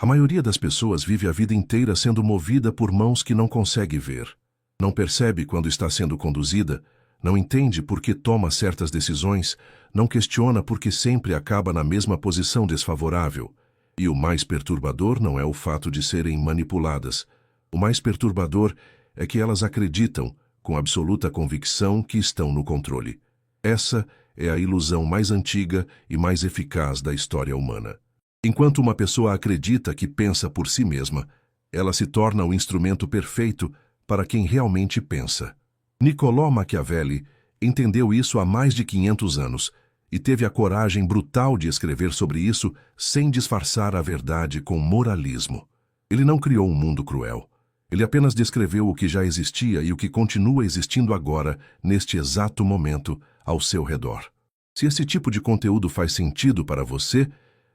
A maioria das pessoas vive a vida inteira sendo movida por mãos que não consegue ver. Não percebe quando está sendo conduzida, não entende por que toma certas decisões, não questiona por que sempre acaba na mesma posição desfavorável. E o mais perturbador não é o fato de serem manipuladas. O mais perturbador é que elas acreditam, com absoluta convicção, que estão no controle. Essa é a ilusão mais antiga e mais eficaz da história humana. Enquanto uma pessoa acredita que pensa por si mesma, ela se torna o instrumento perfeito para quem realmente pensa. Niccolò Machiavelli entendeu isso há mais de 500 anos e teve a coragem brutal de escrever sobre isso sem disfarçar a verdade com moralismo. Ele não criou um mundo cruel. Ele apenas descreveu o que já existia e o que continua existindo agora, neste exato momento, ao seu redor. Se esse tipo de conteúdo faz sentido para você,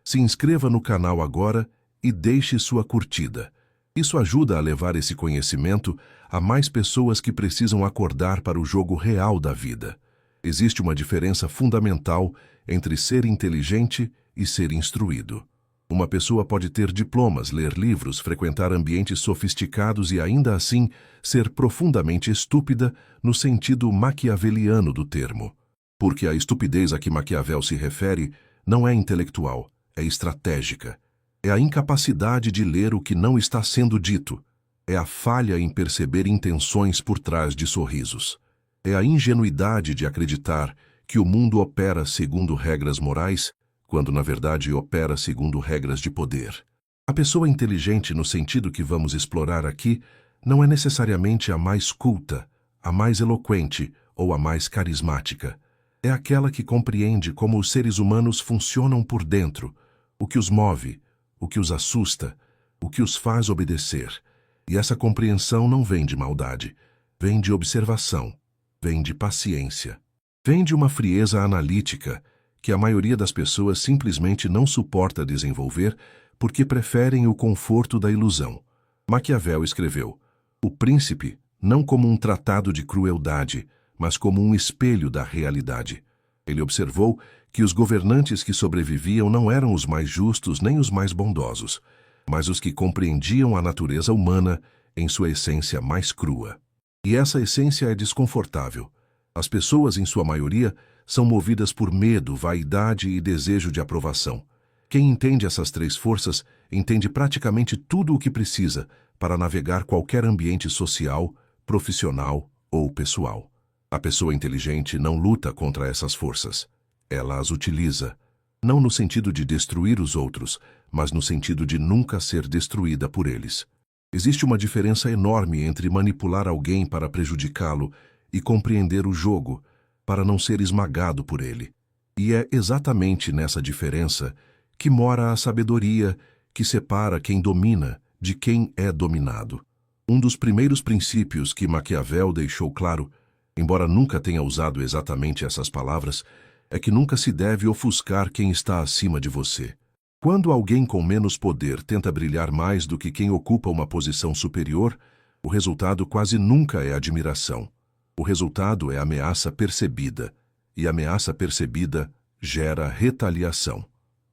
se inscreva no canal agora e deixe sua curtida. Isso ajuda a levar esse conhecimento a mais pessoas que precisam acordar para o jogo real da vida. Existe uma diferença fundamental entre ser inteligente e ser instruído. Uma pessoa pode ter diplomas, ler livros, frequentar ambientes sofisticados e ainda assim ser profundamente estúpida no sentido maquiaveliano do termo. Porque a estupidez a que Maquiavel se refere não é intelectual, é estratégica. É a incapacidade de ler o que não está sendo dito. É a falha em perceber intenções por trás de sorrisos. É a ingenuidade de acreditar que o mundo opera segundo regras morais, quando na verdade opera segundo regras de poder. A pessoa inteligente, no sentido que vamos explorar aqui, não é necessariamente a mais culta, a mais eloquente ou a mais carismática. É aquela que compreende como os seres humanos funcionam por dentro, o que os move, o que os assusta, o que os faz obedecer. E essa compreensão não vem de maldade, vem de observação, vem de paciência, vem de uma frieza analítica que a maioria das pessoas simplesmente não suporta desenvolver porque preferem o conforto da ilusão. Maquiavel escreveu: "O príncipe, não como um tratado de crueldade, mas como um espelho da realidade." Ele observou que os governantes que sobreviviam não eram os mais justos nem os mais bondosos, mas os que compreendiam a natureza humana em sua essência mais crua. E essa essência é desconfortável. As pessoas, em sua maioria, são movidas por medo, vaidade e desejo de aprovação. Quem entende essas três forças entende praticamente tudo o que precisa para navegar qualquer ambiente social, profissional ou pessoal. A pessoa inteligente não luta contra essas forças. Ela as utiliza, não no sentido de destruir os outros, mas no sentido de nunca ser destruída por eles. Existe uma diferença enorme entre manipular alguém para prejudicá-lo e compreender o jogo, para não ser esmagado por ele. E é exatamente nessa diferença que mora a sabedoria que separa quem domina de quem é dominado. Um dos primeiros princípios que Maquiavel deixou claro, embora nunca tenha usado exatamente essas palavras, é que nunca se deve ofuscar quem está acima de você. Quando alguém com menos poder tenta brilhar mais do que quem ocupa uma posição superior, o resultado quase nunca é admiração. O resultado é ameaça percebida, e ameaça percebida gera retaliação.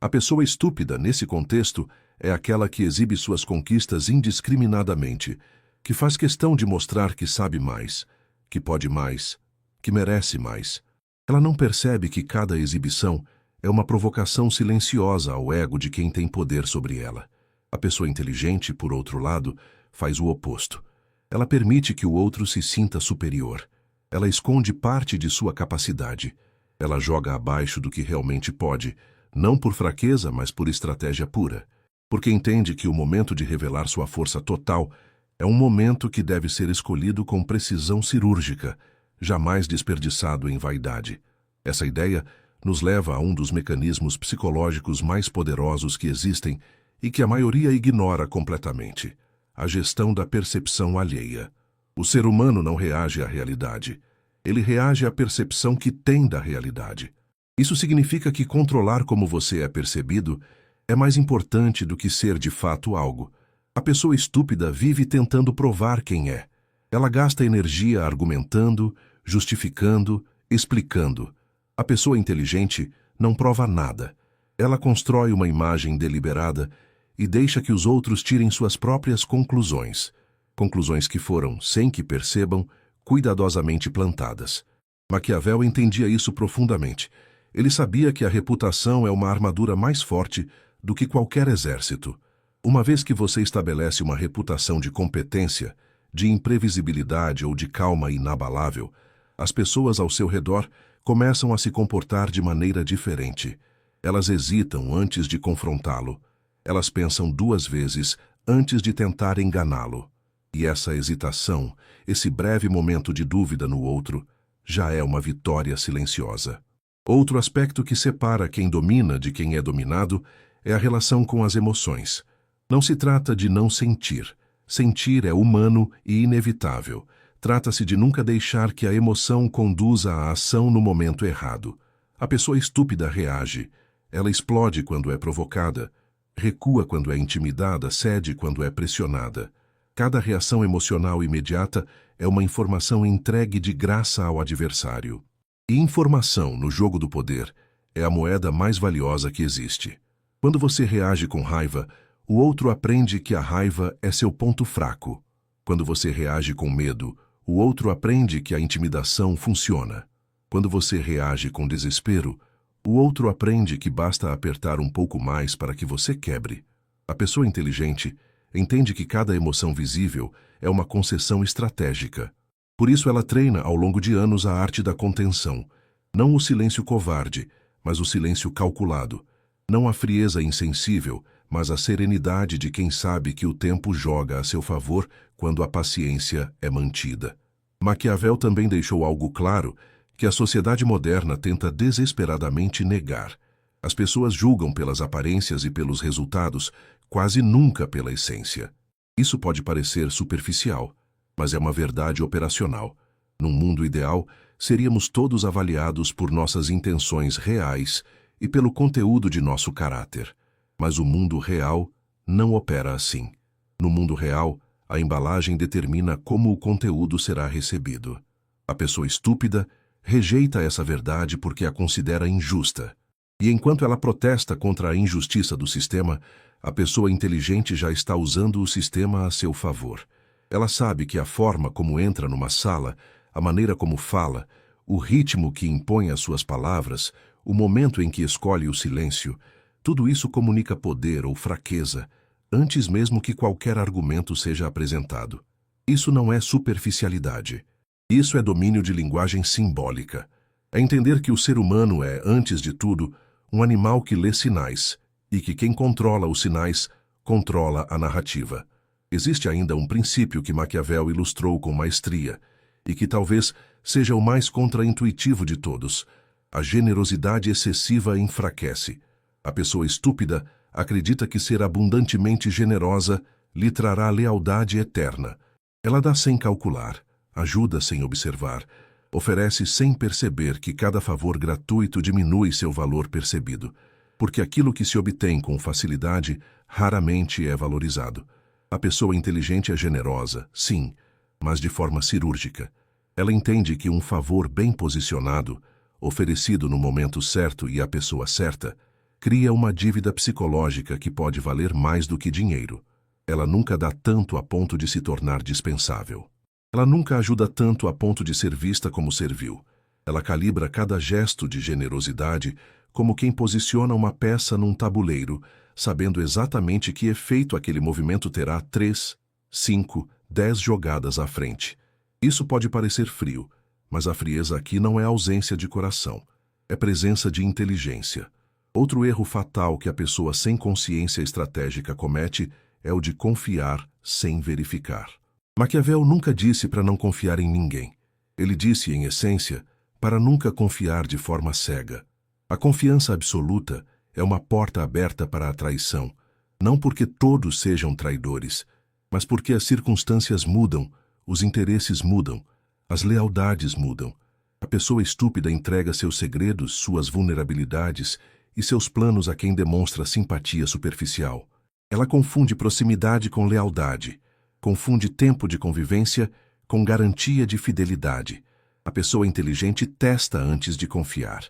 A pessoa estúpida, nesse contexto, é aquela que exibe suas conquistas indiscriminadamente, que faz questão de mostrar que sabe mais, que pode mais, que merece mais. Ela não percebe que cada exibição é uma provocação silenciosa ao ego de quem tem poder sobre ela. A pessoa inteligente, por outro lado, faz o oposto. Ela permite que o outro se sinta superior. Ela esconde parte de sua capacidade. Ela joga abaixo do que realmente pode, não por fraqueza, mas por estratégia pura. Porque entende que o momento de revelar sua força total é um momento que deve ser escolhido com precisão cirúrgica, jamais desperdiçado em vaidade. Essa ideia nos leva a um dos mecanismos psicológicos mais poderosos que existem e que a maioria ignora completamente: a gestão da percepção alheia. O ser humano não reage à realidade. Ele reage à percepção que tem da realidade. Isso significa que controlar como você é percebido é mais importante do que ser de fato algo. A pessoa estúpida vive tentando provar quem é. Ela gasta energia argumentando, justificando, explicando. A pessoa inteligente não prova nada. Ela constrói uma imagem deliberada e deixa que os outros tirem suas próprias conclusões. Conclusões que foram, sem que percebam, cuidadosamente plantadas. Maquiavel entendia isso profundamente. Ele sabia que a reputação é uma armadura mais forte do que qualquer exército. Uma vez que você estabelece uma reputação de competência, de imprevisibilidade ou de calma inabalável, as pessoas ao seu redor começam a se comportar de maneira diferente. Elas hesitam antes de confrontá-lo. Elas pensam duas vezes antes de tentar enganá-lo. E essa hesitação, esse breve momento de dúvida no outro, já é uma vitória silenciosa. Outro aspecto que separa quem domina de quem é dominado é a relação com as emoções. Não se trata de não sentir. Sentir é humano e inevitável. Trata-se de nunca deixar que a emoção conduza à ação no momento errado. A pessoa estúpida reage. Ela explode quando é provocada, recua quando é intimidada, cede quando é pressionada. Cada reação emocional imediata é uma informação entregue de graça ao adversário. E informação, no jogo do poder, é a moeda mais valiosa que existe. Quando você reage com raiva, o outro aprende que a raiva é seu ponto fraco. Quando você reage com medo, o outro aprende que a intimidação funciona. Quando você reage com desespero, o outro aprende que basta apertar um pouco mais para que você quebre. A pessoa inteligente entende que cada emoção visível é uma concessão estratégica. Por isso ela treina ao longo de anos a arte da contenção. Não o silêncio covarde, mas o silêncio calculado. Não a frieza insensível, mas a serenidade de quem sabe que o tempo joga a seu favor quando a paciência é mantida. Maquiavel também deixou algo claro que a sociedade moderna tenta desesperadamente negar. As pessoas julgam pelas aparências e pelos resultados, quase nunca pela essência. Isso pode parecer superficial, mas é uma verdade operacional. Num mundo ideal, seríamos todos avaliados por nossas intenções reais e pelo conteúdo de nosso caráter. Mas o mundo real não opera assim. No mundo real, a embalagem determina como o conteúdo será recebido. A pessoa estúpida rejeita essa verdade porque a considera injusta. E enquanto ela protesta contra a injustiça do sistema, a pessoa inteligente já está usando o sistema a seu favor. Ela sabe que a forma como entra numa sala, a maneira como fala, o ritmo que impõe as suas palavras, o momento em que escolhe o silêncio, tudo isso comunica poder ou fraqueza, antes mesmo que qualquer argumento seja apresentado. Isso não é superficialidade. Isso é domínio de linguagem simbólica. É entender que o ser humano é, antes de tudo, um animal que lê sinais, e que quem controla os sinais, controla a narrativa. Existe ainda um princípio que Maquiavel ilustrou com maestria, e que talvez seja o mais contraintuitivo de todos. A generosidade excessiva enfraquece. A pessoa estúpida acredita que ser abundantemente generosa lhe trará lealdade eterna. Ela dá sem calcular, ajuda sem observar, oferece sem perceber que cada favor gratuito diminui seu valor percebido, porque aquilo que se obtém com facilidade raramente é valorizado. A pessoa inteligente é generosa, sim, mas de forma cirúrgica. Ela entende que um favor bem posicionado, oferecido no momento certo e à pessoa certa, cria uma dívida psicológica que pode valer mais do que dinheiro. Ela nunca dá tanto a ponto de se tornar dispensável. Ela nunca ajuda tanto a ponto de ser vista como servil. Ela calibra cada gesto de generosidade como quem posiciona uma peça num tabuleiro, sabendo exatamente que efeito aquele movimento terá 3, 5, 10 jogadas à frente. Isso pode parecer frio, mas a frieza aqui não é ausência de coração, é presença de inteligência. Outro erro fatal que a pessoa sem consciência estratégica comete é o de confiar sem verificar. Maquiavel nunca disse para não confiar em ninguém. Ele disse, em essência, para nunca confiar de forma cega. A confiança absoluta é uma porta aberta para a traição, não porque todos sejam traidores, mas porque as circunstâncias mudam, os interesses mudam, as lealdades mudam. A pessoa estúpida entrega seus segredos, suas vulnerabilidades e seus planos a quem demonstra simpatia superficial. Ela confunde proximidade com lealdade, confunde tempo de convivência com garantia de fidelidade. A pessoa inteligente testa antes de confiar.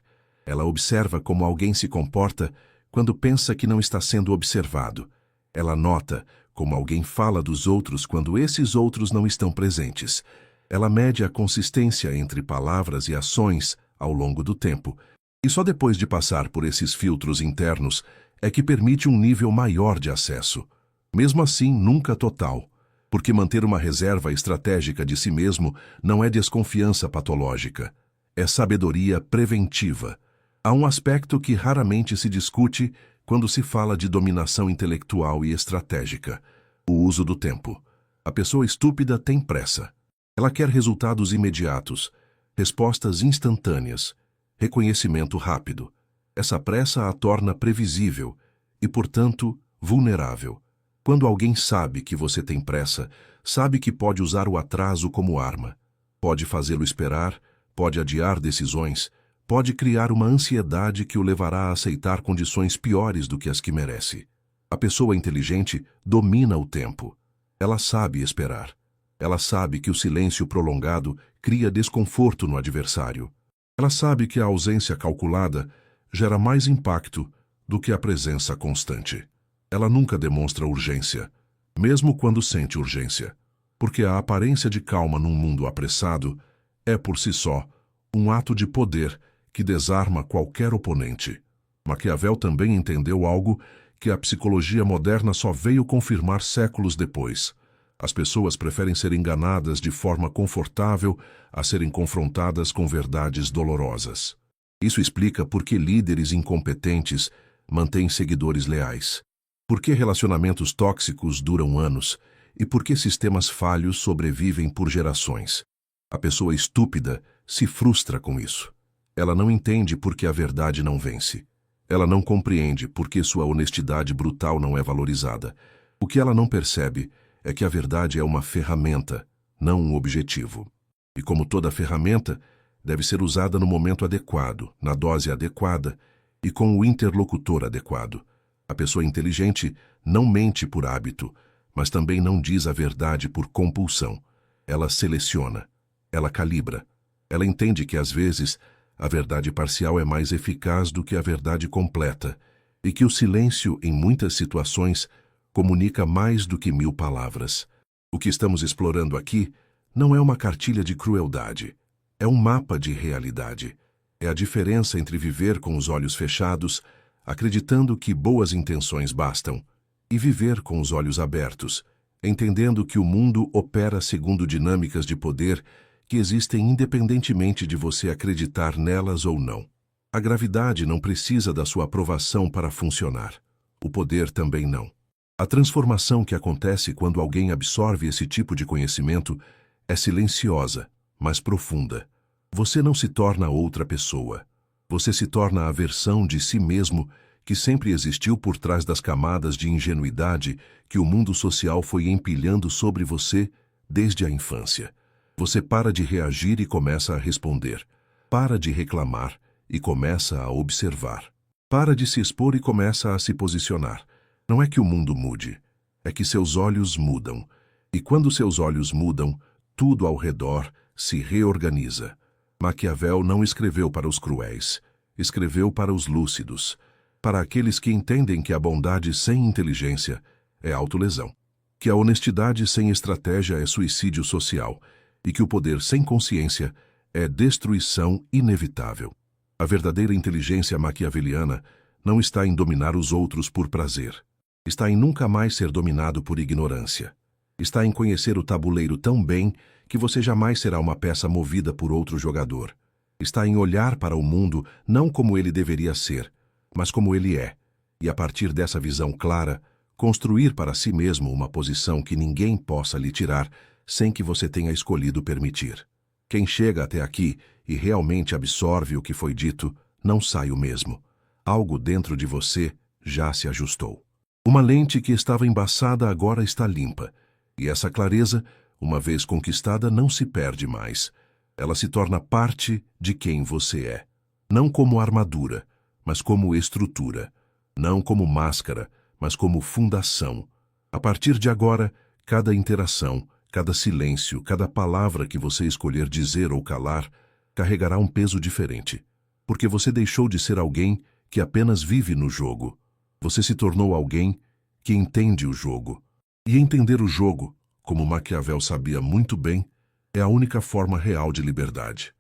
Ela observa como alguém se comporta quando pensa que não está sendo observado. Ela nota como alguém fala dos outros quando esses outros não estão presentes. Ela mede a consistência entre palavras e ações ao longo do tempo. E só depois de passar por esses filtros internos é que permite um nível maior de acesso. Mesmo assim, nunca total, porque manter uma reserva estratégica de si mesmo não é desconfiança patológica, é sabedoria preventiva. Há um aspecto que raramente se discute quando se fala de dominação intelectual e estratégica: o uso do tempo. A pessoa estúpida tem pressa. Ela quer resultados imediatos, respostas instantâneas, reconhecimento rápido. Essa pressa a torna previsível e, portanto, vulnerável. Quando alguém sabe que você tem pressa, sabe que pode usar o atraso como arma. Pode fazê-lo esperar, pode adiar decisões, pode criar uma ansiedade que o levará a aceitar condições piores do que as que merece. A pessoa inteligente domina o tempo. Ela sabe esperar. Ela sabe que o silêncio prolongado cria desconforto no adversário. Ela sabe que a ausência calculada gera mais impacto do que a presença constante. Ela nunca demonstra urgência, mesmo quando sente urgência, porque a aparência de calma num mundo apressado é, por si só, um ato de poder que desarma qualquer oponente. Maquiavel também entendeu algo que a psicologia moderna só veio confirmar séculos depois. As pessoas preferem ser enganadas de forma confortável a serem confrontadas com verdades dolorosas. Isso explica por que líderes incompetentes mantêm seguidores leais, por que relacionamentos tóxicos duram anos e por que sistemas falhos sobrevivem por gerações. A pessoa estúpida se frustra com isso. Ela não entende por que a verdade não vence. Ela não compreende por que sua honestidade brutal não é valorizada. O que ela não percebe é que a verdade é uma ferramenta, não um objetivo. E como toda ferramenta, deve ser usada no momento adequado, na dose adequada e com o interlocutor adequado. A pessoa inteligente não mente por hábito, mas também não diz a verdade por compulsão. Ela seleciona, ela calibra. Ela entende que, às vezes, a verdade parcial é mais eficaz do que a verdade completa e que o silêncio, em muitas situações, comunica mais do que 1000 palavras. O que estamos explorando aqui não é uma cartilha de crueldade, é um mapa de realidade. É a diferença entre viver com os olhos fechados, acreditando que boas intenções bastam, e viver com os olhos abertos, entendendo que o mundo opera segundo dinâmicas de poder que existem independentemente de você acreditar nelas ou não. A gravidade não precisa da sua aprovação para funcionar. O poder também não. A transformação que acontece quando alguém absorve esse tipo de conhecimento é silenciosa, mas profunda. Você não se torna outra pessoa. Você se torna a versão de si mesmo que sempre existiu por trás das camadas de ingenuidade que o mundo social foi empilhando sobre você desde a infância. Você para de reagir e começa a responder. Para de reclamar e começa a observar. Para de se expor e começa a se posicionar. Não é que o mundo mude, é que seus olhos mudam. E quando seus olhos mudam, tudo ao redor se reorganiza. Maquiavel não escreveu para os cruéis, escreveu para os lúcidos, para aqueles que entendem que a bondade sem inteligência é autolesão, que a honestidade sem estratégia é suicídio social e que o poder sem consciência é destruição inevitável. A verdadeira inteligência maquiaveliana não está em dominar os outros por prazer. Está em nunca mais ser dominado por ignorância. Está em conhecer o tabuleiro tão bem que você jamais será uma peça movida por outro jogador. Está em olhar para o mundo não como ele deveria ser, mas como ele é, e a partir dessa visão clara, construir para si mesmo uma posição que ninguém possa lhe tirar sem que você tenha escolhido permitir. Quem chega até aqui e realmente absorve o que foi dito, não sai o mesmo. Algo dentro de você já se ajustou. Uma lente que estava embaçada agora está limpa, e essa clareza, uma vez conquistada, não se perde mais. Ela se torna parte de quem você é. Não como armadura, mas como estrutura. Não como máscara, mas como fundação. A partir de agora, cada interação, cada silêncio, cada palavra que você escolher dizer ou calar, carregará um peso diferente. Porque você deixou de ser alguém que apenas vive no jogo. Você se tornou alguém que entende o jogo. E entender o jogo, como Maquiavel sabia muito bem, é a única forma real de liberdade.